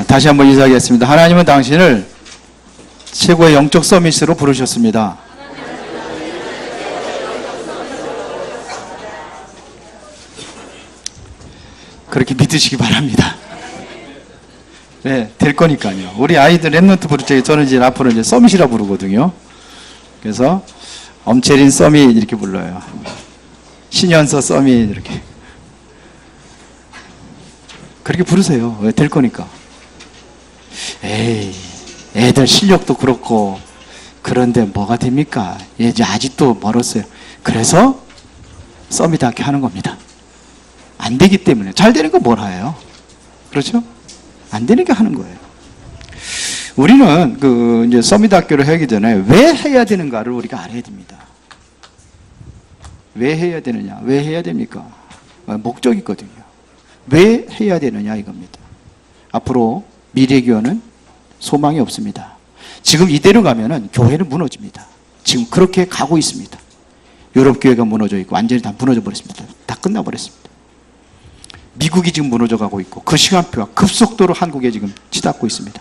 다시 한번 인사하겠습니다. 하나님은 당신을 최고의 영적 서밋으로 부르셨습니다. 그렇게 믿으시기 바랍니다. 네, 될 거니까요. 우리 아이들 랩런트 부를 때 저는 이제 앞으로 이제 서밋이라 부르거든요. 그래서 엄체린 서밋 이렇게 불러요. 신현서 서밋 이렇게. 그렇게 부르세요. 왜? 될 거니까. 에이, 애들 실력도 그렇고 그런데 뭐가 됩니까? 이제 아직도 멀었어요. 그래서 서밋학교 하는 겁니다. 안 되기 때문에. 잘 되는 거 뭘 해요? 그렇죠? 안 되는 게 하는 거예요. 우리는 이제 서밋학교를 하기 전에 왜 해야 되는가를 우리가 알아야 됩니다. 왜 해야 되느냐? 왜 해야 됩니까? 목적이 있거든요. 왜 해야 되느냐 이겁니다. 앞으로 미래교회는 소망이 없습니다. 지금 이대로 가면은 교회는 무너집니다. 지금 그렇게 가고 있습니다. 유럽 교회가 무너져 있고 완전히 다 무너져 버렸습니다. 다 끝나버렸습니다. 미국이 지금 무너져 가고 있고 그 시간표가 급속도로 한국에 지금 치닫고 있습니다.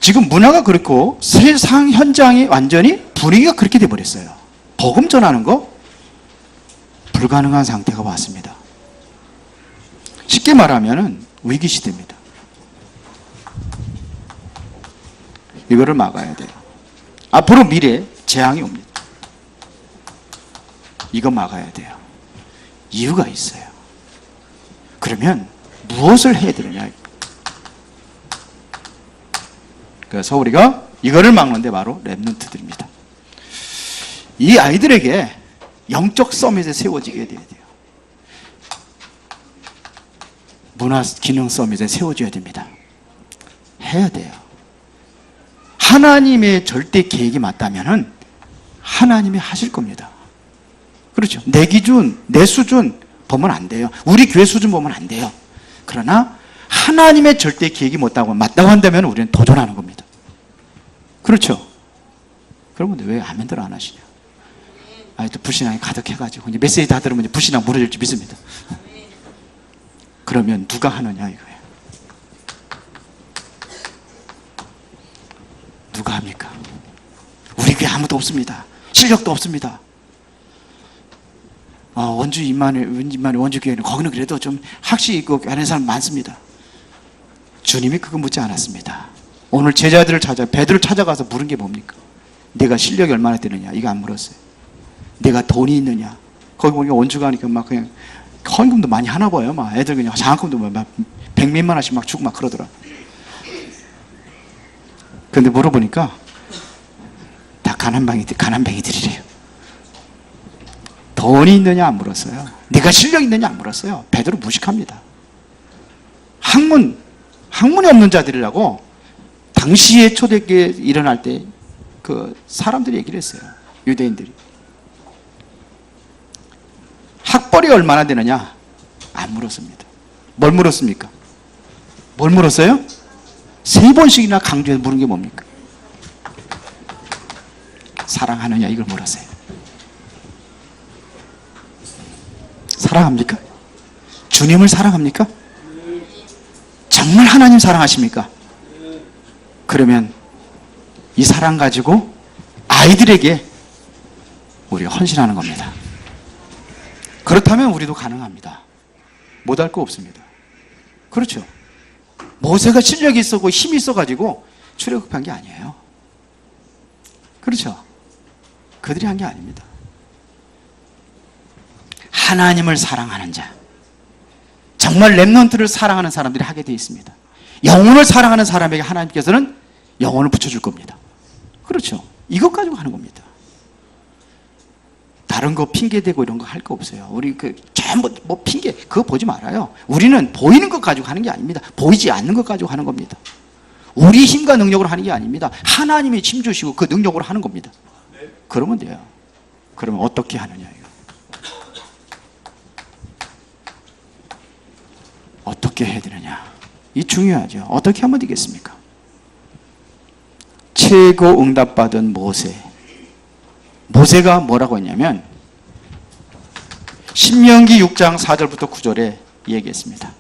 지금 문화가 그렇고 세상 현장이 완전히 분위기가 그렇게 돼 버렸어요. 복음 전하는 거 불가능한 상태가 왔습니다. 쉽게 말하면은 위기 시대입니다. 이거를 막아야 돼요. 앞으로 미래에 재앙이 옵니다. 이거 막아야 돼요. 이유가 있어요. 그러면 무엇을 해야 되느냐. 그래서 우리가 이거를 막는데 바로 랩런트들입니다. 이 아이들에게 영적 서밋에 세워지게 돼야 돼요. 문화 기능 서밋에 세워줘야 됩니다. 해야 돼요. 하나님의 절대 계획이 맞다면은 하나님이 하실 겁니다. 그렇죠. 내 기준, 내 수준 보면 안 돼요. 우리 교회 수준 보면 안 돼요. 그러나 하나님의 절대 계획이 맞다고 한다면 우리는 도전하는 겁니다. 그렇죠. 그러면 왜 아멘들 안 하시냐? 또 불신앙이 가득해가지고 이제 메시지 다 들으면 이제 불신앙 무너질 줄 믿습니다. 그러면 누가 하느냐 이거예요. 누가 합니까? 우리 교회 아무도 없습니다. 실력도 없습니다. 원주 임마누엘 원주 교회는 거기는 그래도 좀 확실히 있고 하는 사람 많습니다. 주님이 그거 묻지 않았습니다. 오늘 제자들을 베드로를 찾아가서 물은 게 뭡니까? 내가 실력이 얼마나 되느냐 이거 안 물었어요. 내가 돈이 있느냐. 거기 보니까 원주 가니까 막 그냥 헌금도 많이 하나 봐요. 막 애들 그냥 장학금도 막 100몇만 원씩 막 주고 막 그러더라. 근데 물어보니까 다 가난뱅이들이래요. 돈이 있느냐 안 물었어요. 네가 실력이 있느냐 안 물었어요. 베드로 무식합니다. 학문이 없는 자들이라고 당시에 초대교회 일어날 때 그 사람들이 얘기를 했어요. 유대인들이. 학벌이 얼마나 되느냐 안 물었습니다. 뭘 물었습니까? 뭘 물었어요? 3번씩이나 강조해서 물은 게 뭡니까? 사랑하느냐 이걸 물었어요. 사랑합니까? 주님을 사랑합니까? 정말 하나님 사랑하십니까? 그러면 이 사랑 가지고 아이들에게 우리가 헌신하는 겁니다. 그렇다면 우리도 가능합니다. 못할 거 없습니다. 그렇죠. 모세가 실력이 있었고 힘이 있어가지고 출애굽한 게 아니에요. 그렇죠. 그들이 한 게 아닙니다. 하나님을 사랑하는 자, 정말 랩런트를 사랑하는 사람들이 하게 되어 있습니다. 영혼을 사랑하는 사람에게 하나님께서는 영혼을 붙여줄 겁니다. 그렇죠. 이것 가지고 하는 겁니다. 다른 거 핑계대고 이런 거 할 거 없어요. 우리 전부 핑계 그거 보지 말아요. 우리는 보이는 것 가지고 하는 게 아닙니다. 보이지 않는 것 가지고 하는 겁니다. 우리 힘과 능력으로 하는 게 아닙니다. 하나님이 힘 주시고 그 능력으로 하는 겁니다. 그러면 돼요. 그러면 어떻게 하느냐 이거. 어떻게 해야 되느냐. 이 중요하죠. 어떻게 하면 되겠습니까? 최고 응답받은 모세가 뭐라고 했냐면 신명기 6장 4절부터 9절에 얘기했습니다.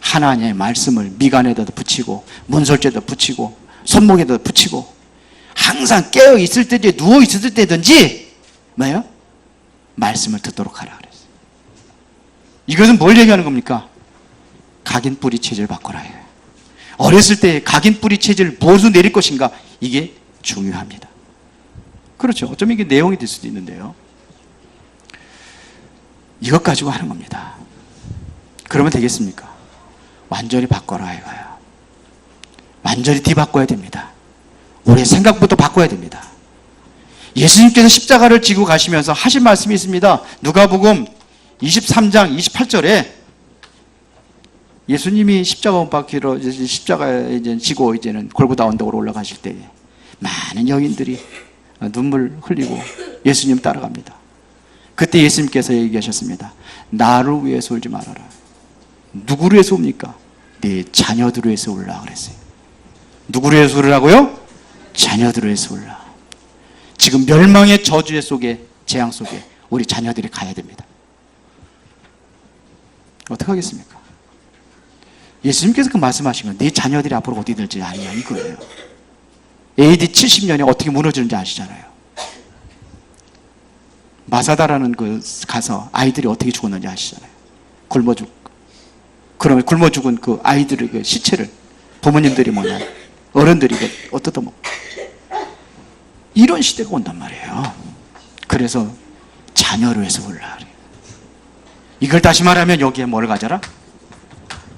하나님의 말씀을 미간에다 붙이고 문설주에다 붙이고 손목에다 붙이고 항상 깨어 있을 때든지 누워 있을 때든지 뭐예요? 말씀을 듣도록 하라 그랬어요. 이것은 뭘 얘기하는 겁니까? 각인 뿌리 체질을 바꿔라. 어렸을 때 각인 뿌리 체질을 무엇으로 내릴 것인가? 이게 중요합니다. 그렇죠. 어쩌면 이게 내용이 될 수도 있는데요. 이것 가지고 하는 겁니다. 그러면 되겠습니까? 완전히 바꿔라 이거예요. 완전히 뒤바꿔야 됩니다. 우리의 생각부터 바꿔야 됩니다. 예수님께서 십자가를 지고 가시면서 하신 말씀이 있습니다. 누가복음 23장 28절에 예수님이 십자가 못 박히러 십자가에 이제 지고 이제는 골고다 언덕으로 올라가실 때에 많은 여인들이 눈물 흘리고 예수님 따라갑니다. 그때 예수님께서 얘기하셨습니다. 나를 위해서 울지 말아라. 누구를 위해서 웁니까? 네 자녀들을 위해서 울라 그랬어요. 누구를 위해서 울으라고요? 자녀들을 위해서 울라. 지금 멸망의 저주 속에, 재앙 속에 우리 자녀들이 가야 됩니다. 어떻게 하겠습니까? 예수님께서 그 말씀하신 건 네 자녀들이 앞으로 어디 될지 아니냐 이거예요. AD 70년에 어떻게 무너지는지 아시잖아요. 마사다라는 그 가서 아이들이 어떻게 죽었는지 아시잖아요. 굶어 죽. 그러면 굶어 죽은 그 아이들의 그 시체를 부모님들이 뭐냐, 어른들이 어떻다 먹고. 이런 시대가 온단 말이에요. 그래서 자녀를 위해서 울라 그래요. 이걸 다시 말하면 여기에 뭘 가져라?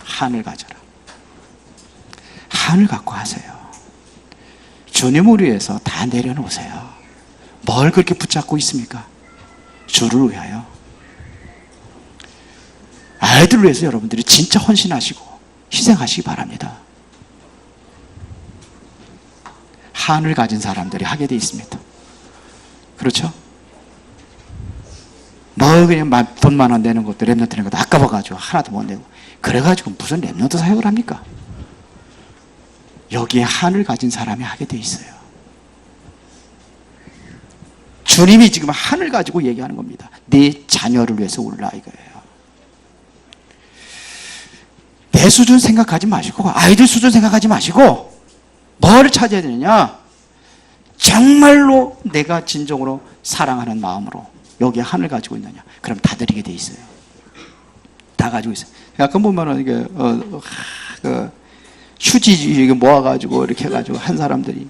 한을 가져라. 한을 갖고 하세요. 주님을 위해서 다 내려놓으세요. 뭘 그렇게 붙잡고 있습니까? 주를 위하여. 아이들을 위해서 여러분들이 진짜 헌신하시고 희생하시기 바랍니다. 한을 가진 사람들이 하게 돼 있습니다. 그렇죠? 뭐 그냥 돈 만 원 내는 것도 랩런트 내는 것도 아까워가지고 하나도 못 내고 그래가지고 무슨 랩런트 사역을 합니까? 여기에 한을 가진 사람이 하게 돼 있어요. 주님이 지금 한을 가지고 얘기하는 겁니다. 네 자녀를 위해서 울라 이거예요. 내 수준 생각하지 마시고 아이들 수준 생각하지 마시고 뭐를 찾아야 되느냐? 정말로 내가 진정으로 사랑하는 마음으로 여기에 한을 가지고 있느냐? 그럼 다 드리게 돼 있어요. 다 가지고 있어요. 약간 보면은 이게 휴지 이게 모아가지고 이렇게 해가지고 한 사람들이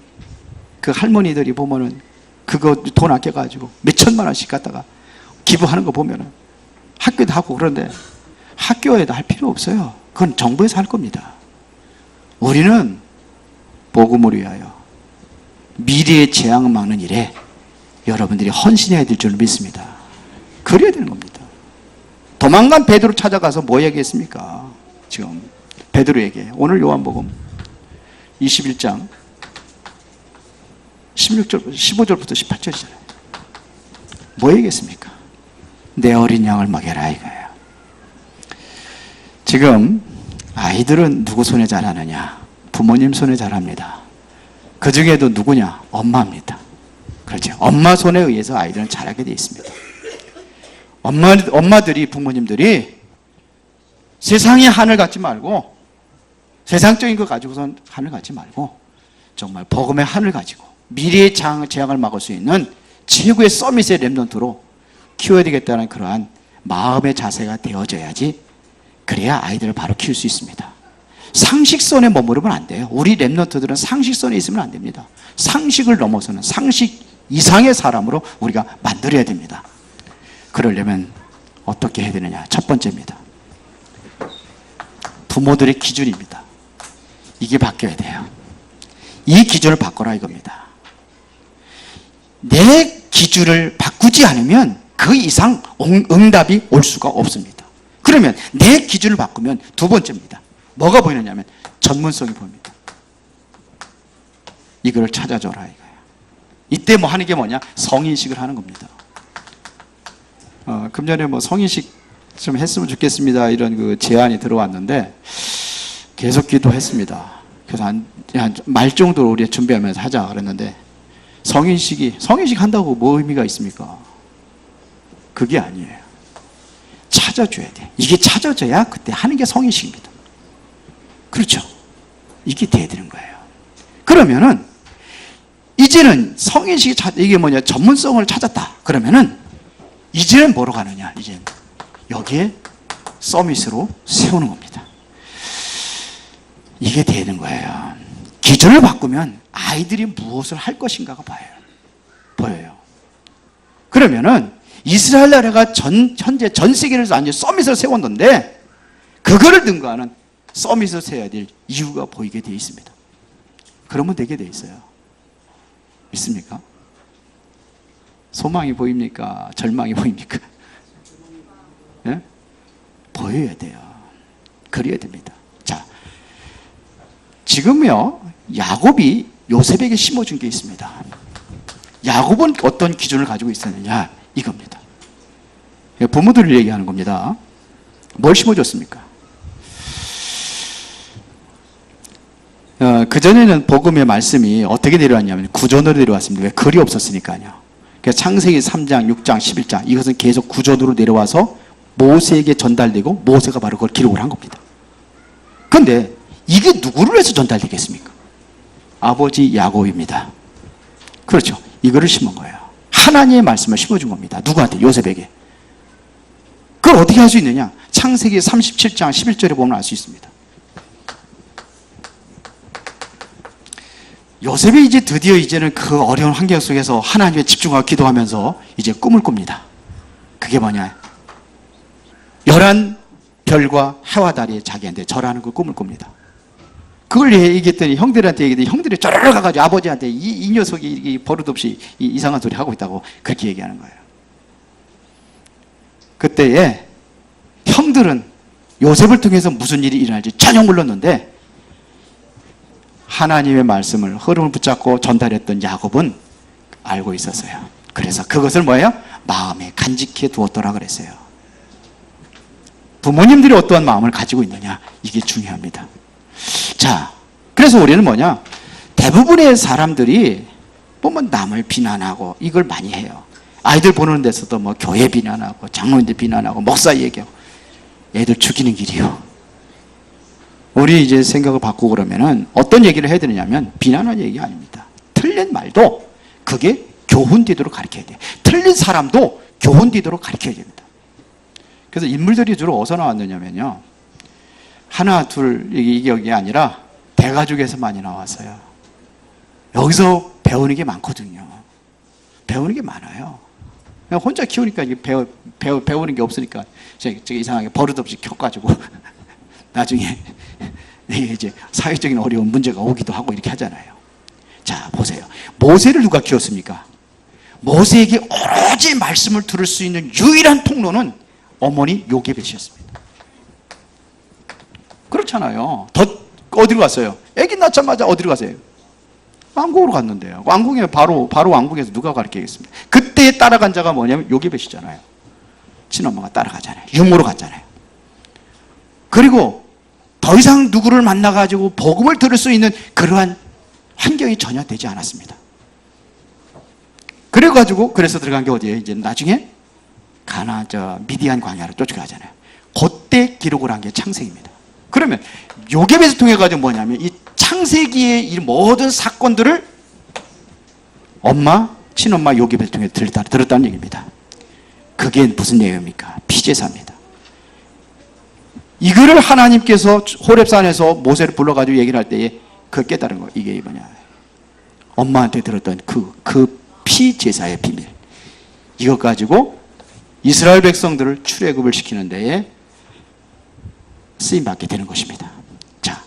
그 할머니들이 보면은 그거 돈 아껴가지고 몇 천만 원씩 갖다가 기부하는 거 보면은 학교도 하고 그런데 학교에도 할 필요 없어요. 그건 정부에서 할 겁니다. 우리는 복음을 위하여 미래의 재앙을 막는 일에 여러분들이 헌신해야 될 줄 믿습니다. 그래야 되는 겁니다. 도망간 베드로 찾아가서 뭐 얘기했습니까? 지금 베드로에게 오늘 요한복음 21장 15절부터 18절이잖아요. 뭐 얘기했습니까? 내 어린 양을 먹여라 이거예요. 지금 아이들은 누구 손에 자라느냐? 부모님 손에 자랍니다. 그 중에도 누구냐? 엄마입니다. 그렇죠. 엄마 손에 의해서 아이들은 자라게 되어 있습니다. 엄마들이, 부모님들이 세상의 한을 갖지 말고 세상적인 거 가지고선 한을 갖지 말고 정말 복음의 한을 가지고 미래의 재앙을 막을 수 있는 최고의 서밋의 렘넌트로 키워야 되겠다는 그러한 마음의 자세가 되어져야지 그래야 아이들을 바로 키울 수 있습니다. 상식선에 머무르면 안 돼요. 우리 렘넌트들은 상식선에 있으면 안 됩니다. 상식을 넘어서는 상식 이상의 사람으로 우리가 만들어야 됩니다. 그러려면 어떻게 해야 되느냐? 첫 번째입니다. 부모들의 기준입니다. 이게 바뀌어야 돼요. 이 기준을 바꿔라 이겁니다. 내 기준을 바꾸지 않으면 그 이상 응답이 올 수가 없습니다. 그러면 내 기준을 바꾸면 두 번째입니다. 뭐가 보이느냐면 전문성이 보입니다. 이걸 찾아줘라 이거예요. 이때 뭐 하는 게 뭐냐? 성인식을 하는 겁니다. 금년에 뭐 성인식 좀 했으면 좋겠습니다 이런 그 제안이 들어왔는데 계속 기도했습니다. 그래서 한 말 정도로 우리 준비하면서 하자 그랬는데 성인식 한다고 뭐 의미가 있습니까? 그게 아니에요. 찾아줘야 돼. 이게 찾아져야 그때 하는 게 성인식입니다. 그렇죠. 이게 돼야 되는 거예요. 그러면은 이제는 성인식이 이게 뭐냐, 전문성을 찾았다. 그러면은 이제는 뭐로 가느냐, 이제 여기에 서밋으로 세우는 겁니다. 이게 되는 거예요. 기준을 바꾸면 아이들이 무엇을 할 것인가가 보여요. 그러면은 이스라엘 나라가 현재 전 세계를 완전 서밋을 세웠는데 그거를 능가하는 서밋을 세워야 될 이유가 보이게 되어 있습니다. 그러면 되게 되어 있어요. 믿습니까? 소망이 보입니까? 절망이 보입니까? 네? 보여야 돼요. 그래야 됩니다. 자, 지금요, 야곱이 요셉에게 심어준 게 있습니다. 야곱은 어떤 기준을 가지고 있었느냐, 이겁니다. 부모들을 얘기하는 겁니다. 뭘 심어줬습니까? 그전에는 복음의 말씀이 어떻게 내려왔냐면 구전으로 내려왔습니다. 왜? 글이 없었으니까요. 그래서 창세기 3장, 6장, 11장 이것은 계속 구전으로 내려와서 모세에게 전달되고 모세가 바로 그걸 기록을 한 겁니다. 그런데 이게 누구를 해서 전달되겠습니까? 아버지 야곱입니다. 그렇죠. 이거를 심은 거예요. 하나님의 말씀을 심어준 겁니다. 누구한테? 요셉에게. 그걸 어떻게 할 수 있느냐? 창세기 37장 11절에 보면 알 수 있습니다. 요셉이 이제 드디어 이제는 그 어려운 환경 속에서 하나님에 집중하고 기도하면서 이제 꿈을 꿉니다. 그게 뭐냐? 11별과 해와 달이 자기한테 절하는 그 꿈을 꿉니다. 그걸 얘기했더니 형들한테 얘기했더니 형들이 쫄르르 가가지고 아버지한테 이 녀석이 버릇없이 이상한 소리 하고 있다고 그렇게 얘기하는 거예요. 그때에 형들은 요셉을 통해서 무슨 일이 일어날지 전혀 몰랐는데 하나님의 말씀을 흐름을 붙잡고 전달했던 야곱은 알고 있었어요. 그래서 그것을 뭐예요? 마음에 간직해 두었더라 그랬어요. 부모님들이 어떠한 마음을 가지고 있느냐, 이게 중요합니다. 자, 그래서 우리는 뭐냐, 대부분의 사람들이 보면 남을 비난하고 이걸 많이 해요. 아이들 보는 데서도 뭐 교회 비난하고 장로님들 비난하고 목사 얘기하고 애들 죽이는 길이요. 우리 이제 생각을 바꾸고 그러면은 어떤 얘기를 해야 되느냐면 비난하는 얘기가 아닙니다. 틀린 말도 그게 교훈되도록 가르쳐야 돼요. 틀린 사람도 교훈되도록 가르쳐야 됩니다. 그래서 인물들이 주로 어디서 나왔느냐면요, 하나 둘 이게 아니라 대가족에서 많이 나왔어요. 여기서 배우는 게 많거든요. 배우는 게 많아요. 그냥 혼자 키우니까 이게 배우는 게 없으니까 제가 이상하게 버릇없이 켜가지고 나중에 이제 사회적인 어려운 문제가 오기도 하고 이렇게 하잖아요. 자, 보세요. 모세를 누가 키웠습니까? 모세에게 오로지 말씀을 들을 수 있는 유일한 통로는 어머니 요게벳이었습니다. 그렇잖아요. 어디로 갔어요? 아기 낳자마자 어디로 가세요? 왕궁으로 갔는데요. 왕궁에 바로 왕궁에서 누가 가르치겠습니까? 그때 따라간 자가 뭐냐면 요게벳이잖아요. 친엄마가 따라가잖아요. 유모로 갔잖아요. 그리고 더 이상 누구를 만나가지고 복음을 들을 수 있는 그러한 환경이 전혀 되지 않았습니다. 그래서 들어간 게 어디예요? 이제 나중에 미디안 광야로 쫓겨가잖아요. 그때 기록을 한 게 창세기입니다. 그러면 요게벳을 통해 가지고 뭐냐면 이 창세기의 이 모든 사건들을 친엄마 요게벳을 통해 들었다는 얘기입니다. 그게 무슨 내용입니까? 피제사입니다. 이거를 하나님께서 호렙산에서 모세를 불러가지고 얘기를 할 때에 그 깨달은 거, 이게 뭐냐, 엄마한테 들었던 그 피제사의 비밀, 이것 가지고 이스라엘 백성들을 출애굽을 시키는 데에 쓰임받게 되는 것입니다. 자,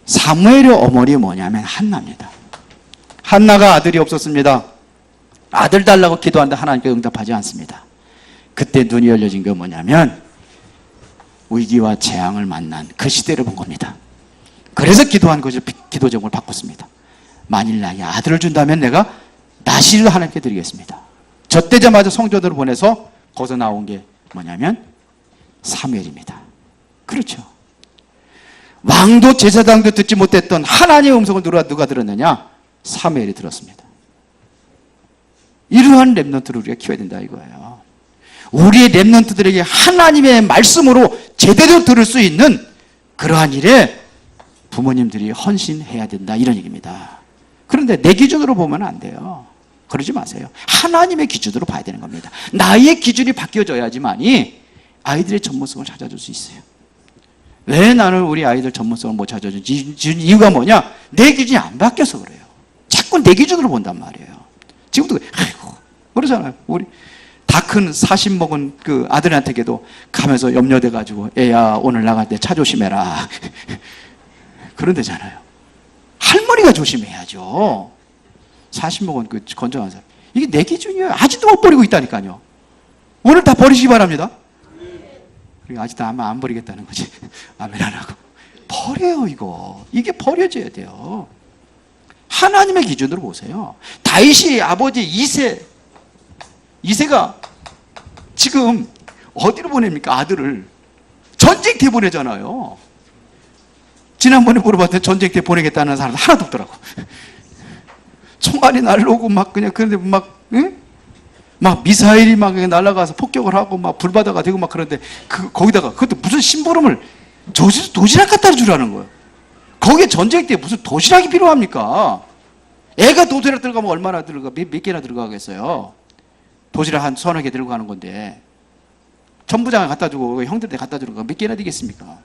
사무엘의 어머니 뭐냐면 한나입니다. 한나가 아들이 없었습니다. 아들 달라고 기도하는데 하나님께 응답하지 않습니다. 그때 눈이 열려진 게 뭐냐면 위기와 재앙을 만난 그 시대를 본 겁니다. 그래서 기도한 것을 기도 제목을 바꿨습니다. 만일 나에게 아들을 준다면 내가 나시를 하나님께 드리겠습니다. 저 때자마자 성도들을 보내서 거기서 나온 게 뭐냐면 사무엘입니다. 그렇죠. 왕도 제사장도 듣지 못했던 하나님의 음성을 누가 들었느냐? 사무엘이 들었습니다. 이러한 렘넌트를 우리가 키워야 된다 이거예요. 우리의 렘넌트들에게 하나님의 말씀으로 제대로 들을 수 있는 그러한 일에 부모님들이 헌신해야 된다 이런 얘기입니다. 그런데 내 기준으로 보면 안 돼요. 그러지 마세요. 하나님의 기준으로 봐야 되는 겁니다. 나의 기준이 바뀌어져야지만이 아이들의 전문성을 찾아줄 수 있어요. 왜 나는 우리 아이들 전문성을 못 찾아주지? 이유가 뭐냐? 내 기준이 안 바뀌어서 그래요. 자꾸 내 기준으로 본단 말이에요. 지금도 아이고 그러잖아요. 우리 다 큰 40 먹은 그 아들한테도 가면서 염려돼가지고 애야 오늘 나갈 때 차 조심해라 그런데잖아요. 할머니가 조심해야죠. 40 먹은 그 건강한 사람. 이게 내 기준이에요. 아직도 못 버리고 있다니까요. 오늘 다 버리시기 바랍니다. 아직도 아마 안 버리겠다는 거지. 아멘 안 하고. 버려요 이거. 이게 버려져야 돼요. 하나님의 기준으로 보세요. 다윗이 아버지 이새가 지금 어디로 보냅니까? 아들을 전쟁터에 보내잖아요. 지난번에 물어봤더니 전쟁터에 보내겠다는 사람 하나도 없더라고. 총알이 날라오고 막 그냥 그런데 막 응? 막 미사일이 막 날아가서 폭격을 하고 막 불바다가 되고 막 그런데 거기다가 그것도 무슨 심부름을 도시락 갖다 주라는 거예요. 거기에 전쟁터에 무슨 도시락이 필요합니까? 애가 도시락 들어가면 얼마나 들어가 몇 개나 들어가겠어요. 도시락 한 서너 개 들고 가는 건데 전부장을 갖다 주고 형들한테 갖다 주는 거 몇 개나 되겠습니까?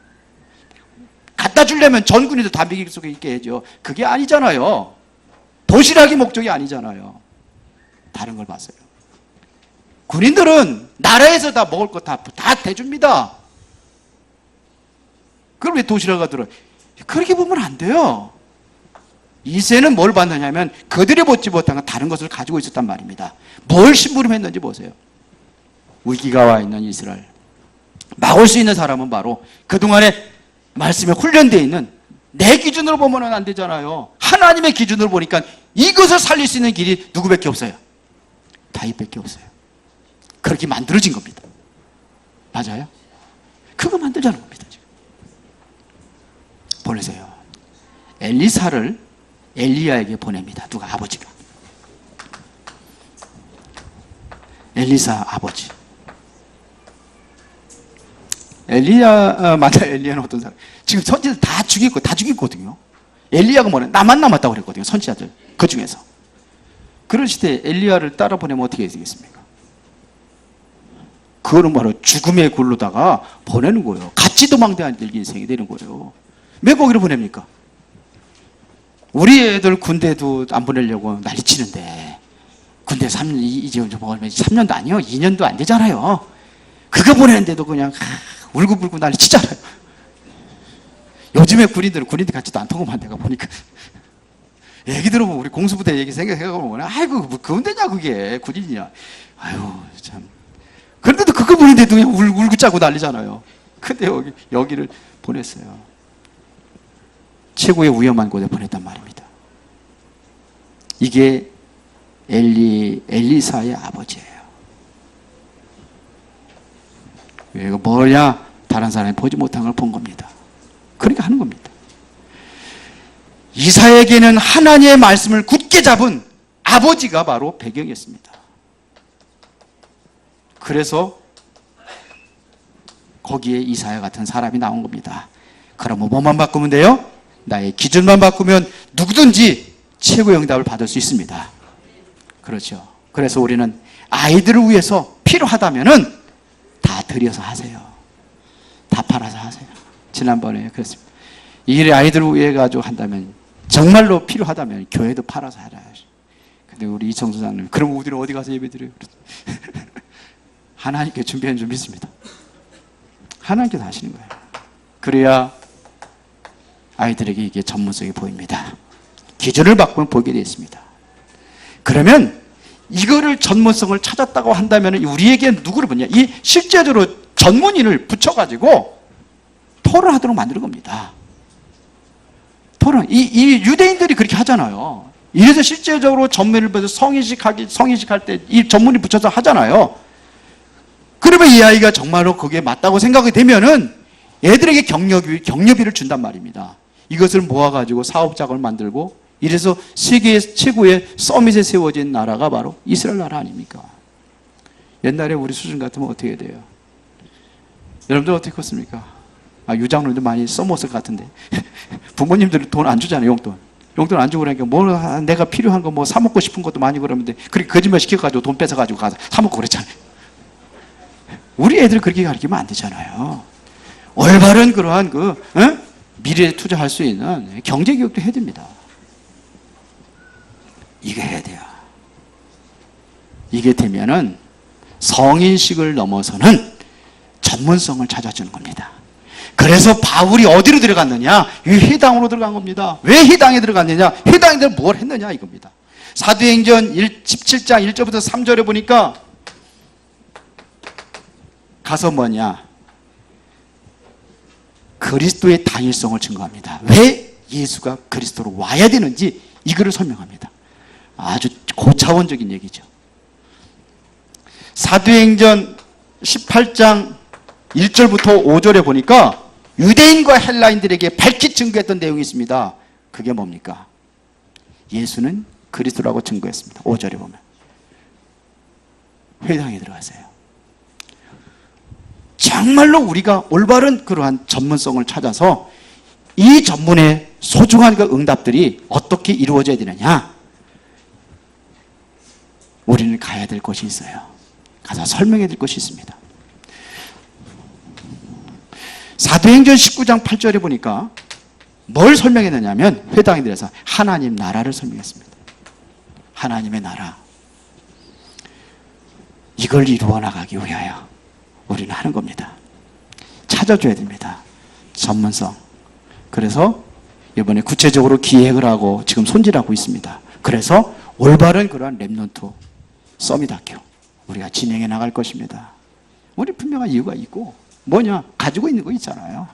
갖다 주려면 전군이도 다 먹일 수 있게 해야죠. 그게 아니잖아요. 도시락이 목적이 아니잖아요. 다른 걸 봤어요. 군인들은 나라에서 다 먹을 거 다 대줍니다. 그럼 왜 도시락가 들어? 그렇게 보면 안 돼요. 이새는 뭘 받느냐면 그들이 받지 못한 건 다른 것을 가지고 있었단 말입니다. 뭘 심부름했는지 보세요. 위기가 와 있는 이스라엘. 막을 수 있는 사람은 바로 그동안에 말씀에 훈련되어 있는 내 기준으로 보면 안 되잖아요. 하나님의 기준으로 보니까 이것을 살릴 수 있는 길이 누구밖에 없어요? 다윗밖에 없어요. 그렇게 만들어진 겁니다. 맞아요? 그거 만들자는 겁니다. 지금. 보내세요. 엘리사를 엘리야에게 보냅니다. 누가? 아버지가. 엘리사 아버지. 엘리야는 어떤 사람? 지금 선지자들 다 죽였거든요. 엘리야가 뭐래? 나만 남았다고 그랬거든요. 선지자들. 그 중에서. 그럴 때 엘리야를 따라 보내면 어떻게 되겠습니까? 그거는 바로 죽음의 굴로다가 보내는 거예요. 같이 도망다니는 인생이 되는 거예요. 왜 거기로 보냅니까? 우리 애들 군대도 안 보내려고 난리치는데 군대 이제 얼마 3년도 아니요 2년도 안 되잖아요. 그거 보내는데도 그냥 울고불고 난리치잖아요. 요즘에 군인들 같이도 안 통하면 내가 보니까 얘기 들어보면 우리 공수부대 얘기 생각해보면 아이고 뭐 군대냐 그게 군인이냐 아유 참. 그런데도 그거 보내는데도 그냥 울고 짜고 난리잖아요. 근데 여기를 보냈어요. 최고의 위험한 곳에 보냈단 말입니다. 이게 엘리사의 아버지예요. 이거 뭐냐? 다른 사람이 보지 못한 걸 본 겁니다. 그러니까 하는 겁니다. 이사에게는 하나님의 말씀을 굳게 잡은 아버지가 바로 배경이었습니다. 그래서 거기에 이사야 같은 사람이 나온 겁니다. 그러면 뭐만 바꾸면 돼요? 나의 기준만 바꾸면 누구든지 최고의 응답을 받을 수 있습니다. 그렇죠. 그래서 우리는 아이들을 위해서 필요하다면은 다 들여서 하세요. 다 팔아서 하세요. 지난번에 그랬습니다. 이 일에 아이들을 위해 가지고 한다면 정말로 필요하다면 교회도 팔아서 하라. 근데 우리 이청수 장님 그럼 우리는 어디 가서 예배 드려요? 하나님께 준비한 줄 믿습니다. 하나님께서 하시는 거예요. 그래야 아이들에게 이게 전문성이 보입니다. 기준을 바꾸면 보게 되어 있습니다. 그러면 이거를 전문성을 찾았다고 한다면 우리에게 누구를 보냐? 이 실제적으로 전문인을 붙여가지고 토론하도록 만드는 겁니다. 토론. 이 유대인들이 그렇게 하잖아요. 이래서 실제적으로 전문인을 붙여서 성인식할 때 이 전문인 붙여서 하잖아요. 그러면 이 아이가 정말로 그게 맞다고 생각이 되면은 애들에게 격려비를 준단 말입니다. 이것을 모아가지고 사업자금을 만들고 이래서 세계 최고의 서밋에 세워진 나라가 바로 이스라엘 나라 아닙니까? 옛날에 우리 수준 같으면 어떻게 돼요? 여러분들 어떻게 컸습니까? 유장로도 많이 써먹었을 것 같은데 부모님들은 돈 안 주잖아요, 용돈. 용돈 안 주고 그러니까 뭐 내가 필요한 거 뭐 사 먹고 싶은 것도 많이 그러는데 그렇게 거짓말 시켜가지고 돈 뺏어가지고 가서 사 먹고 그랬잖아요. 우리 애들 그렇게 가르치면 안 되잖아요. 올바른 그러한 미래에 투자할 수 있는 경제 교육도 해야 됩니다. 이게 해야 돼요. 이게 되면은 성인식을 넘어서는 전문성을 찾아주는 겁니다. 그래서 바울이 어디로 들어갔느냐? 이 회당으로 들어간 겁니다. 왜 회당에 들어갔느냐? 회당인들 뭘 했느냐 이겁니다. 사도행전 17장 1절부터 3절에 보니까 가서 뭐냐? 그리스도의 당일성을 증거합니다. 왜 예수가 그리스도로 와야 되는지 이거를 설명합니다. 아주 고차원적인 얘기죠. 사도행전 18장 1절부터 5절에 보니까 유대인과 헬라인들에게 밝히 증거했던 내용이 있습니다. 그게 뭡니까? 예수는 그리스도라고 증거했습니다. 5절에 보면 회당에 들어가세요. 정말로 우리가 올바른 그러한 전문성을 찾아서 이 전문의 소중한 그 응답들이 어떻게 이루어져야 되느냐? 우리는 가야 될 곳이 있어요. 가서 설명해야 될 것이 있습니다. 사도행전 19장 8절에 보니까 뭘 설명했느냐면 회당에 들어서 하나님 나라를 설명했습니다. 하나님의 나라. 이걸 이루어 나가기 위하여 우리는 하는 겁니다. 찾아줘야 됩니다. 전문성. 그래서 이번에 구체적으로 기획을 하고 지금 손질하고 있습니다. 그래서 올바른 그러한 렘넌트 서밋 학교 우리가 진행해 나갈 것입니다. 우리 분명한 이유가 있고 뭐냐? 가지고 있는 거 있잖아요.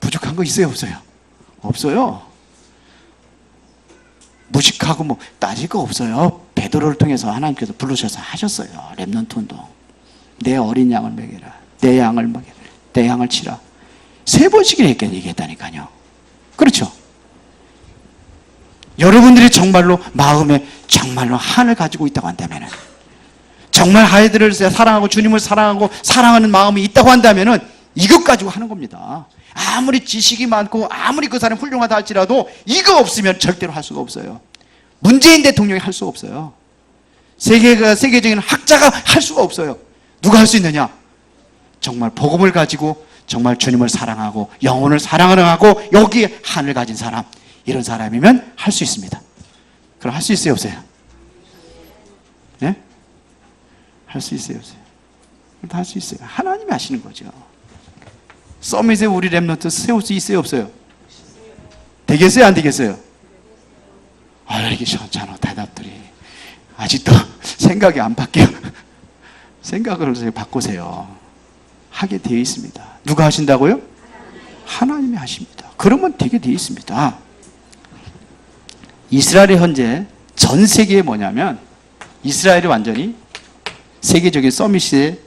부족한 거 있어요? 없어요? 없어요. 무식하고 뭐 따질 거 없어요. 베드로를 통해서 하나님께서 부르셔서 하셨어요. 렘넌트 운동. 내 어린 양을 먹여라. 내 양을 먹여라. 내 양을 치라. 3번씩이나 얘기했다니까요. 그렇죠? 여러분들이 정말로 마음에 정말로 한을 가지고 있다고 한다면 정말 아이들을 사랑하고 주님을 사랑하고 사랑하는 마음이 있다고 한다면 이것 가지고 하는 겁니다. 아무리 지식이 많고 아무리 그 사람이 훌륭하다 할지라도 이거 없으면 절대로 할 수가 없어요. 문재인 대통령이 할 수가 없어요. 세계적인 학자가 할 수가 없어요. 누가 할 수 있느냐? 정말 복음을 가지고 정말 주님을 사랑하고 영혼을 사랑하고 여기에 한을 가진 사람, 이런 사람이면 할 수 있습니다. 그럼 할 수 있어요? 없어요? 네? 할 수 있어요? 없어요? 다 할 수 있어요. 하나님이 하시는 거죠. 서밋에 우리 렘넌트 세울 수 있어요? 없어요? 되겠어요? 안 되겠어요? 이렇게 시원찮아 대답들이. 아직도 생각이 안 바뀌어. 생각을 바꾸세요. 하게 되어 있습니다. 누가 하신다고요? 하나님이 하십니다. 그러면 되게 되어 있습니다. 이스라엘이 현재 전 세계에 뭐냐면 이스라엘이 완전히 세계적인 서밋의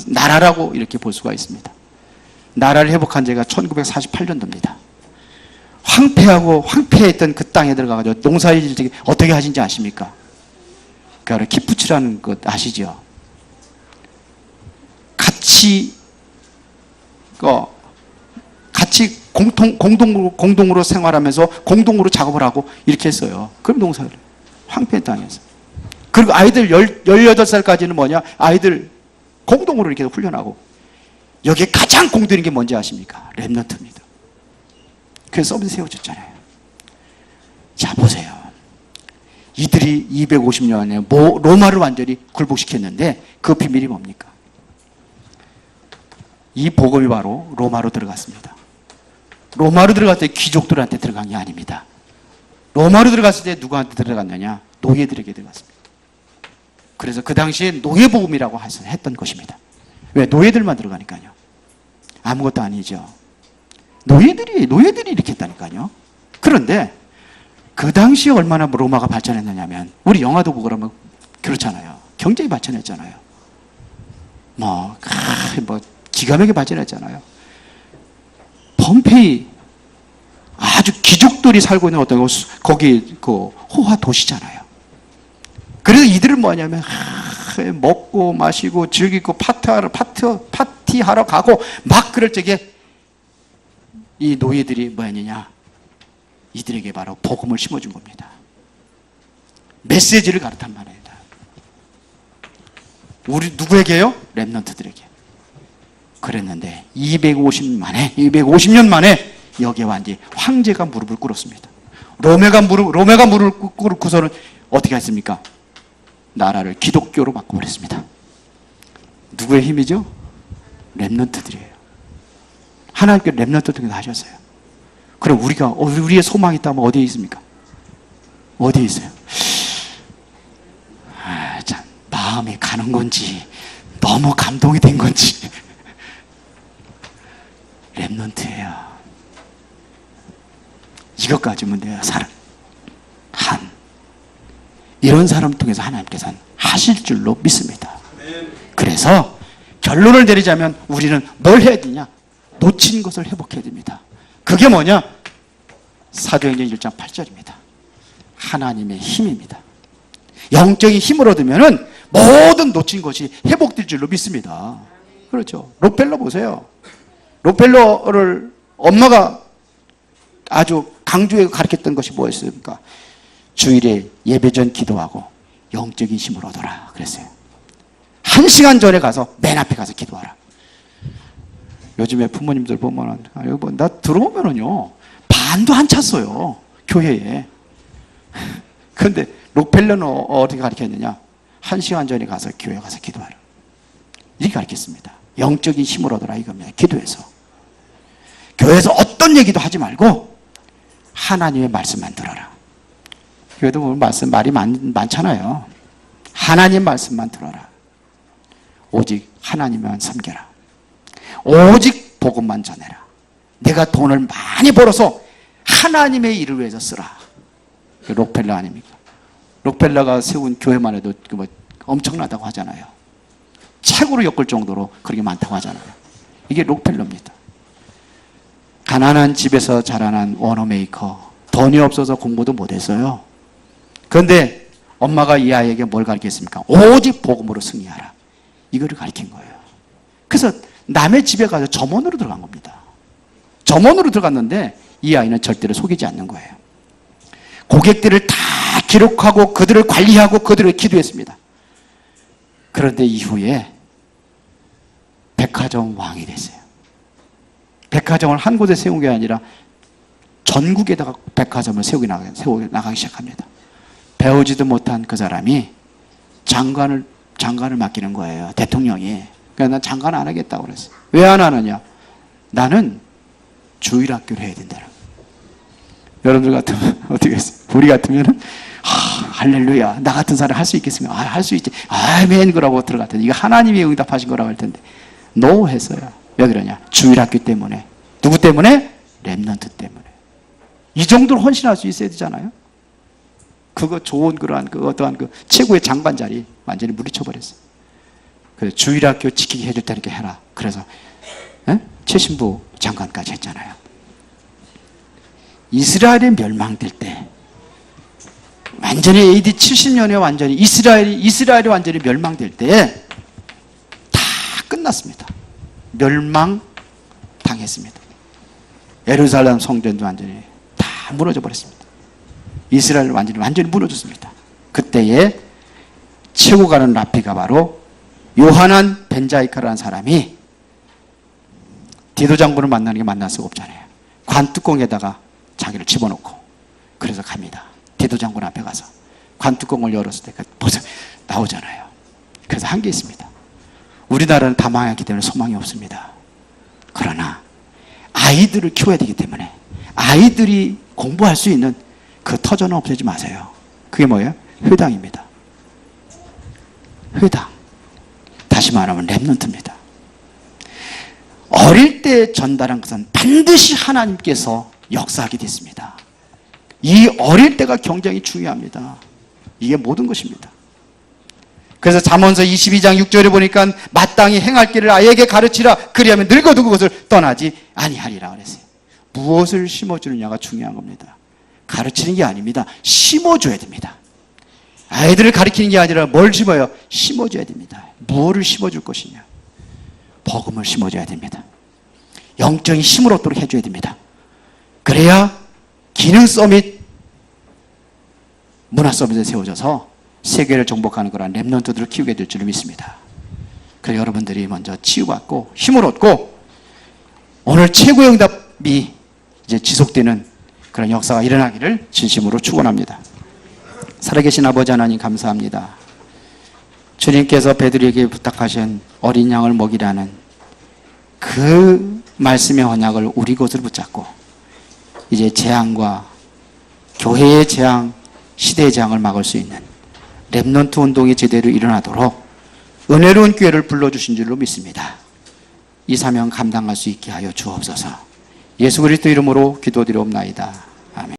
나라라고 이렇게 볼 수가 있습니다. 나라를 회복한 지가 1948년도입니다. 황폐했던 그 땅에 들어가가지고 농사일 어떻게 하신지 아십니까? 그러니까 키푸츠라는 것 아시죠? 같이 공동으로 생활하면서 공동으로 작업을 하고 이렇게 했어요. 그럼 농사를 황폐한 땅에서. 그리고 아이들 18살까지는 뭐냐? 아이들 공동으로 이렇게 훈련하고 여기에 가장 공들인 게 뭔지 아십니까? 렘넌트입니다. 그래서 서밋이 세워졌잖아요. 자, 보세요. 이들이 250년에 로마를 완전히 굴복시켰는데 그 비밀이 뭡니까? 이 복음이 바로 로마로 들어갔습니다. 로마로 들어갈 때 귀족들한테 들어간 게 아닙니다. 로마로 들어갔을 때 누구한테 들어갔느냐? 노예들에게 들어갔습니다. 그래서 그 당시에 노예복음이라고 했던 것입니다. 왜? 노예들만 들어가니까요. 아무것도 아니죠. 노예들이 이렇게 했다니까요. 그런데 그 당시에 얼마나 로마가 발전했느냐면 우리 영화도 보고 그러면 그렇잖아요. 경제가 발전했잖아요. 뭐 기가 막히게 발전했잖아요. 폼페이 아주 귀족들이 살고 있는 어떤 거기 그 호화 도시잖아요. 그래서 이들은 뭐냐면 먹고 마시고 즐기고 파티하러 가고 막 그럴 적에 이 노예들이 뭐였느냐? 이들에게 바로 복음을 심어준 겁니다. 메시지를 가르쳤단 말입니다. 우리 누구에게요? 렘넌트들에게. 그랬는데 250년 만에 여기에 완전히 황제가 무릎을 꿇었습니다. 로메가 무릎을 꿇고서는 어떻게 했습니까? 나라를 기독교로 바꿔버렸습니다. 누구의 힘이죠? 렘넌트들이에요. 하나님께 렘넌트들이 하셨어요. 그럼 우리의 소망이 있다면 어디에 있습니까? 어디에 있어요? 참 마음이 가는 건지 너무 감동이 된 건지 렘넌트예요. 이것 가지면 돼요. 이런 사람 통해서 하나님께서는 하실 줄로 믿습니다. 그래서 결론을 내리자면 우리는 뭘 해야 되냐? 놓친 것을 회복해야 됩니다. 그게 뭐냐? 사도행전 1장 8절입니다. 하나님의 힘입니다. 영적인 힘을 얻으면 모든 놓친 것이 회복될 줄로 믿습니다. 그렇죠. 록펠러 보세요. 록펠러를 엄마가 아주 강조해 가르쳤던 것이 뭐였습니까? 주일에 예배 전 기도하고 영적인 힘을 얻어라 그랬어요. 1시간 전에 가서 맨 앞에 가서 기도하라. 요즘에 부모님들 보면 나 들어오면은요 반도 안 찼어요 교회에. 그런데 록펠러는 어떻게 가르쳤느냐? 1시간 전에 가서 교회 가서 기도하라 이렇게 가르쳤습니다. 영적인 힘을 얻어라 이겁니다. 기도해서 교회에서 어떤 얘기도 하지 말고 하나님의 말씀만 들어라. 교회도 보면 말이 많잖아요. 하나님 말씀만 들어라. 오직 하나님만 섬겨라. 오직 복음만 전해라. 내가 돈을 많이 벌어서 하나님의 일을 위해서 쓰라. 록펠러 아닙니까? 록펠러가 세운 교회만 해도 엄청나다고 하잖아요. 최고로 엮을 정도로 그렇게 많다고 하잖아요. 이게 록펠러입니다. 가난한 집에서 자라난 워너메이커, 돈이 없어서 공부도 못했어요. 그런데 엄마가 이 아이에게 뭘 가르쳤습니까? 오직 복음으로 승리하라. 이거를 가르친 거예요. 그래서 남의 집에 가서 점원으로 들어간 겁니다. 점원으로 들어갔는데 이 아이는 절대로 속이지 않는 거예요. 고객들을 다 기록하고 그들을 관리하고 그들을 기도했습니다. 그런데 이후에 백화점 왕이 됐어요. 백화점을 한 곳에 세운 게 아니라 전국에다가 백화점을 세우고 나가기 시작합니다. 배우지도 못한 그 사람이 장관을 맡기는 거예요. 대통령이. 그래서 난 장관 안 하겠다고 그랬어요. 왜 안 하느냐? 나는 주일학교를 해야 된다. 여러분들 같으면 어떻게 했어요? 우리 같으면은 할렐루야. 나 같은 사람 할 수 있겠습니까? 할 수 있지. 아멘 그러고 들어갔더니 이거 하나님이 응답하신 거라고 할 텐데 노 했어요. 왜 그러냐? 주일학교 때문에. 누구 때문에? 렘넌트 때문에. 이 정도로 헌신할 수 있어야 되잖아요. 그거 좋은 어떠한 최고의 장관 자리 완전히 물리쳐버렸어요. 그래서 주일학교 지키게 해줄 테니까 해라. 그래서 최신부 장관까지 했잖아요. 이스라엘이 멸망될 때 완전히 AD 70년에 완전히 이스라엘이 완전히 멸망될 때 다 끝났습니다. 멸망당했습니다. 예루살렘 성전도 완전히 다 무너져 버렸습니다. 이스라엘 완전히 무너졌습니다. 그때에 치고 가는 라피가 바로 요하난 벤자이카라는 사람이 디도 장군을 만날 수가 없잖아요. 관뚜껑에다가 자기를 집어넣고 그래서 갑니다. 디도 장군 앞에 가서 관뚜껑을 열었을 때 벌써 나오잖아요. 그래서 한 게 있습니다. 우리나라는 다 망했기 때문에 소망이 없습니다. 그러나 아이들을 키워야 되기 때문에 아이들이 공부할 수 있는 그 터전은 없애지 마세요. 그게 뭐예요? 회당입니다. 회당. 다시 말하면 렘넌트입니다. 어릴 때 전달한 것은 반드시 하나님께서 역사하게 됐습니다. 이 어릴 때가 굉장히 중요합니다. 이게 모든 것입니다. 그래서 잠언서 22장 6절에 보니까 마땅히 행할 길을 아이에게 가르치라. 그리하면 늙어도 그것을 떠나지 아니하리라 그랬어요. 무엇을 심어주느냐가 중요한 겁니다. 가르치는 게 아닙니다. 심어줘야 됩니다. 아이들을 가르치는 게 아니라 뭘 심어요? 심어줘야 됩니다. 무엇을 심어줄 것이냐? 복음을 심어줘야 됩니다. 영적인 힘을 얻도록 해줘야 됩니다. 그래야 기능 서밋, 문화 서밋에 세워져서 세계를 정복하는 그런 랩런트들을 키우게 될 줄을 믿습니다. 그래서 여러분들이 먼저 치유받고 힘을 얻고 오늘 최고의 응답이 이제 지속되는 그런 역사가 일어나기를 진심으로 축원합니다. 살아계신 아버지 하나님 감사합니다. 주님께서 베드로에게 부탁하신 어린 양을 먹이라는 그 말씀의 언약을 우리 것으로 붙잡고 이제 재앙과 교회의 재앙, 시대의 재앙을 막을 수 있는 랩넌트 운동이 제대로 일어나도록 은혜로운 기회를 불러주신 줄로 믿습니다. 이 사명 감당할 수 있게 하여 주옵소서. 예수 그리스도 이름으로 기도드리옵나이다.